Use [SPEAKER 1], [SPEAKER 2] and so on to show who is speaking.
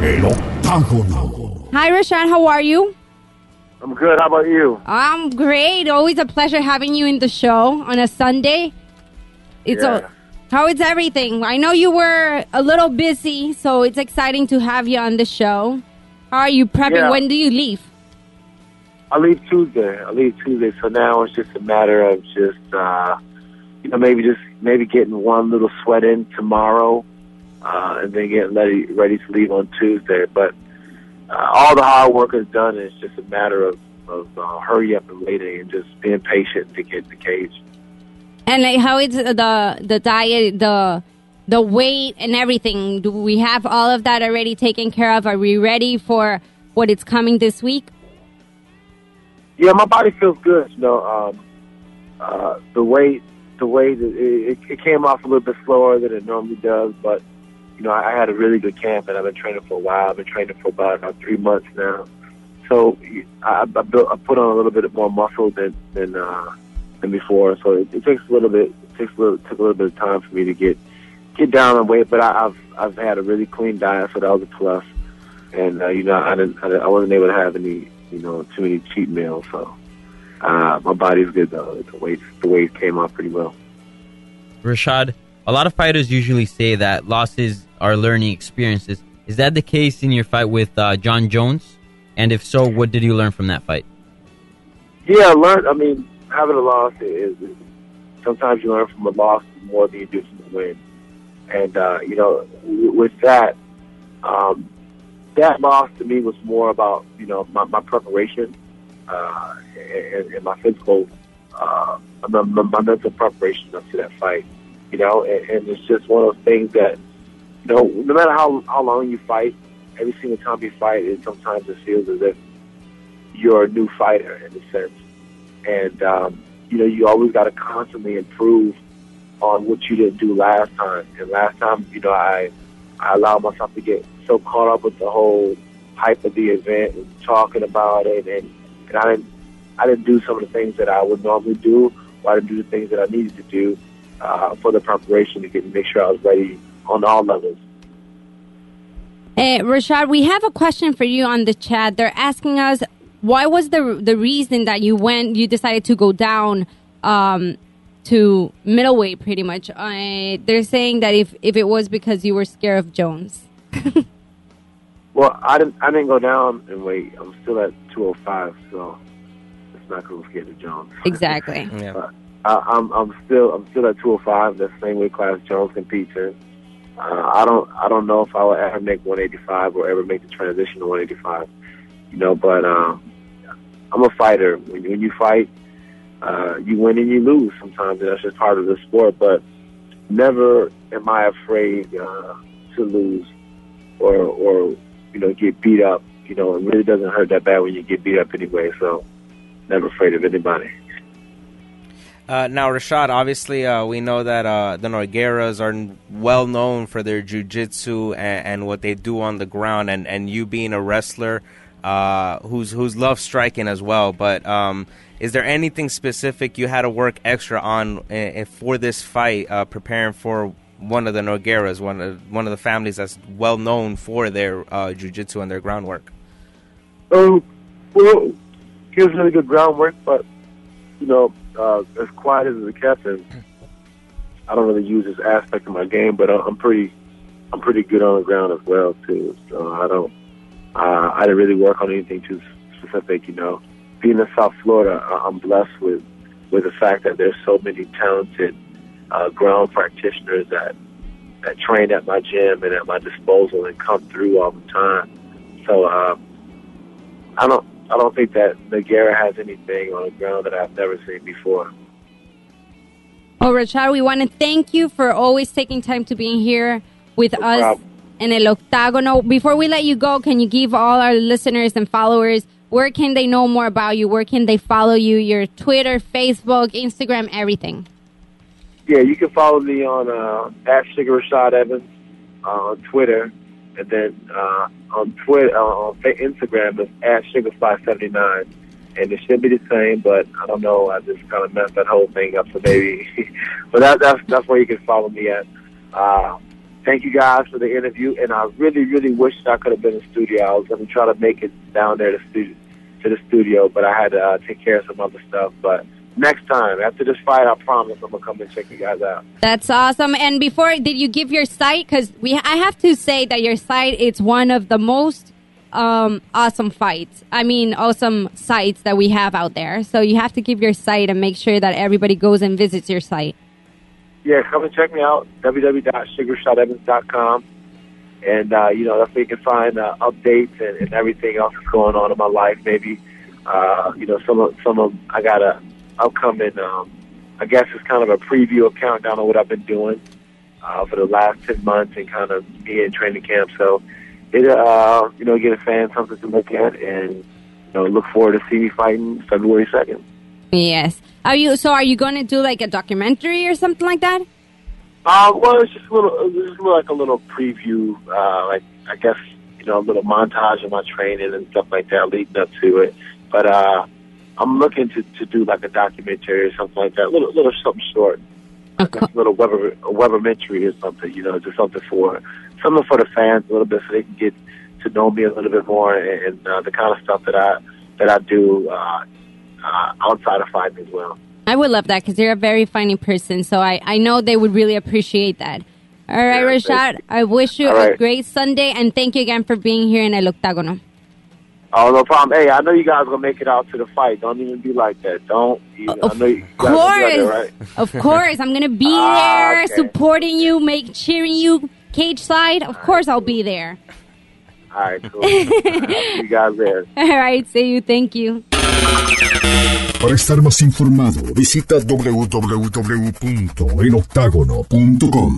[SPEAKER 1] El Octágono.
[SPEAKER 2] Hi, Rashad. How are you?
[SPEAKER 3] I'm good. How about you?
[SPEAKER 2] I'm great. Always a pleasure having you in the show on a Sunday. How is everything? I know you were a little busy, so it's exciting to have you on the show. How are you prepping?
[SPEAKER 3] Yeah.
[SPEAKER 2] When do you leave?
[SPEAKER 3] I leave Tuesday. So now it's just a matter of just, maybe getting one little sweat in tomorrow, and then getting ready to leave on Tuesday. But all the hard work is done. It's just a matter of hurry up and waiting and just being patient to get in the cage.
[SPEAKER 2] And how is the diet, the weight and everything? Do we have all of that already taken care of? Are we ready for what is coming this week?
[SPEAKER 3] Yeah, my body feels good. The weight it came off a little bit slower than it normally does, but I had a really good camp, and I've been training for a while. I've been training for about 3 months now, so I put on a little bit more muscle than before. So it takes a little bit. Took a little bit of time for me to get down on weight, but I've had a really clean diet, so that was a plus. And I wasn't able to have any too many cheat meals, so my body's good though. The weight came off pretty well.
[SPEAKER 4] Rashad, a lot of fighters usually say that losses are learning experiences. Is that the case in your fight with John Jones? And if so, what did you learn from that fight?
[SPEAKER 3] Yeah, having a loss is sometimes you learn from a loss more than you do from a win. And with that, that loss to me was more about my preparation and my physical, my mental preparation up to that fight. And it's just one of those things that no matter how long you fight, every single time you fight, sometimes it feels as if you're a new fighter in a sense. And you always got to constantly improve on what you didn't do last time. And last time, I allowed myself to get so caught up with the whole hype of the event and talking about it, and I didn't do some of the things that I would normally do, or I didn't do the things that I needed to do for the preparation to make sure I was ready on all levels.
[SPEAKER 2] Rashad, we have a question for you on the chat. They're asking us, why was the reason that you decided to go down to middleweight pretty much? They're saying that if it was because you were scared of Jones.
[SPEAKER 3] Well, I didn't go down in weight. I'm still at 205, so it's not because I'm scared of Jones.
[SPEAKER 2] Exactly.
[SPEAKER 4] Yeah.
[SPEAKER 3] I'm still at 205. That's the same weight class Jones competes in. I don't know if I will ever make 185 or ever make the transition to 185. But I'm a fighter. When you fight, you win and you lose sometimes, and that's just part of the sport. But never am I afraid to lose or get beat up. It really doesn't hurt that bad when you get beat up anyway. So never afraid of anybody.
[SPEAKER 5] Now, Rashad, obviously, we know that the Nogueiras are well known for their jiu-jitsu and what they do on the ground, and you being a wrestler who's loved striking as well. But is there anything specific you had to work extra on for this fight, preparing for one of the Nogueiras, one of the families that's well known for their jiu-jitsu and their groundwork?
[SPEAKER 3] Well, he was really good groundwork, but as quiet as a captain, I don't really use this aspect of my game, but I'm pretty good on the ground as well too. So I didn't really work on anything too specific. Being in South Florida, I'm blessed with the fact that there's so many talented ground practitioners that train at my gym and at my disposal and come through all the time. So I don't think that Nogueira has anything on the ground that I've never seen before.
[SPEAKER 2] Well, Rashad, we want to thank you for always taking time to be here with us in El Octágono. Before we let you go, can you give all our listeners and followers, where can they know more about you? Where can they follow you? Your Twitter, Facebook, Instagram, everything.
[SPEAKER 3] Yeah, you can follow me on @Rashad Evans on Twitter. And then on Instagram, it's @Sugarfly79. And it should be the same, but I don't know. I just kind of messed that whole thing up, so maybe. But that's where you can follow me at. thank you guys for the interview. And I really, really wish I could have been in the studio. I was going to try to make it down there to the studio, but I had to take care of some other stuff. But next time, after this fight, I promise I'm going to come and check you guys out.
[SPEAKER 2] That's awesome. And before, did you give your site? Because I have to say that your site is one of the most awesome fights. I mean, awesome sites that we have out there. So you have to give your site and make sure that everybody goes and visits your site.
[SPEAKER 3] Yeah, come and check me out, www.sugarshotevans.com. And, that's where you can find updates and everything else that's going on in my life. Maybe, I got a upcoming, I guess it's kind of a preview, a countdown of what I've been doing for the last 10 months and kind of be in training camp. So, get a fan something to look at and, look forward to seeing me fighting February 2nd.
[SPEAKER 2] Yes. Are you going to do like a documentary or something like that?
[SPEAKER 3] Well, it's just like a little preview, a little montage of my training and stuff like that leading up to it. But I'm looking to do like a documentary or something like that, a little something short, a little webimentary or something, just something for the fans a little bit, so they can get to know me a little bit more and the kind of stuff that I do outside of fighting as well.
[SPEAKER 2] I would love that because you're a very funny person, so I know they would really appreciate that. All right, Rashad, I wish you a great Sunday, and thank you again for being here in El Octágono.
[SPEAKER 3] Oh, no problem. Hey, I know you guys are going to make it out to the fight. Don't even be like that. Don't.
[SPEAKER 2] Of course. I'm going to be there supporting you, cheering you cage side. Of course I'll be there.
[SPEAKER 3] All right, cool. See you guys there.
[SPEAKER 2] All right, see you. Thank you.
[SPEAKER 1] Para estar más informado, visita www.eloctagono.com.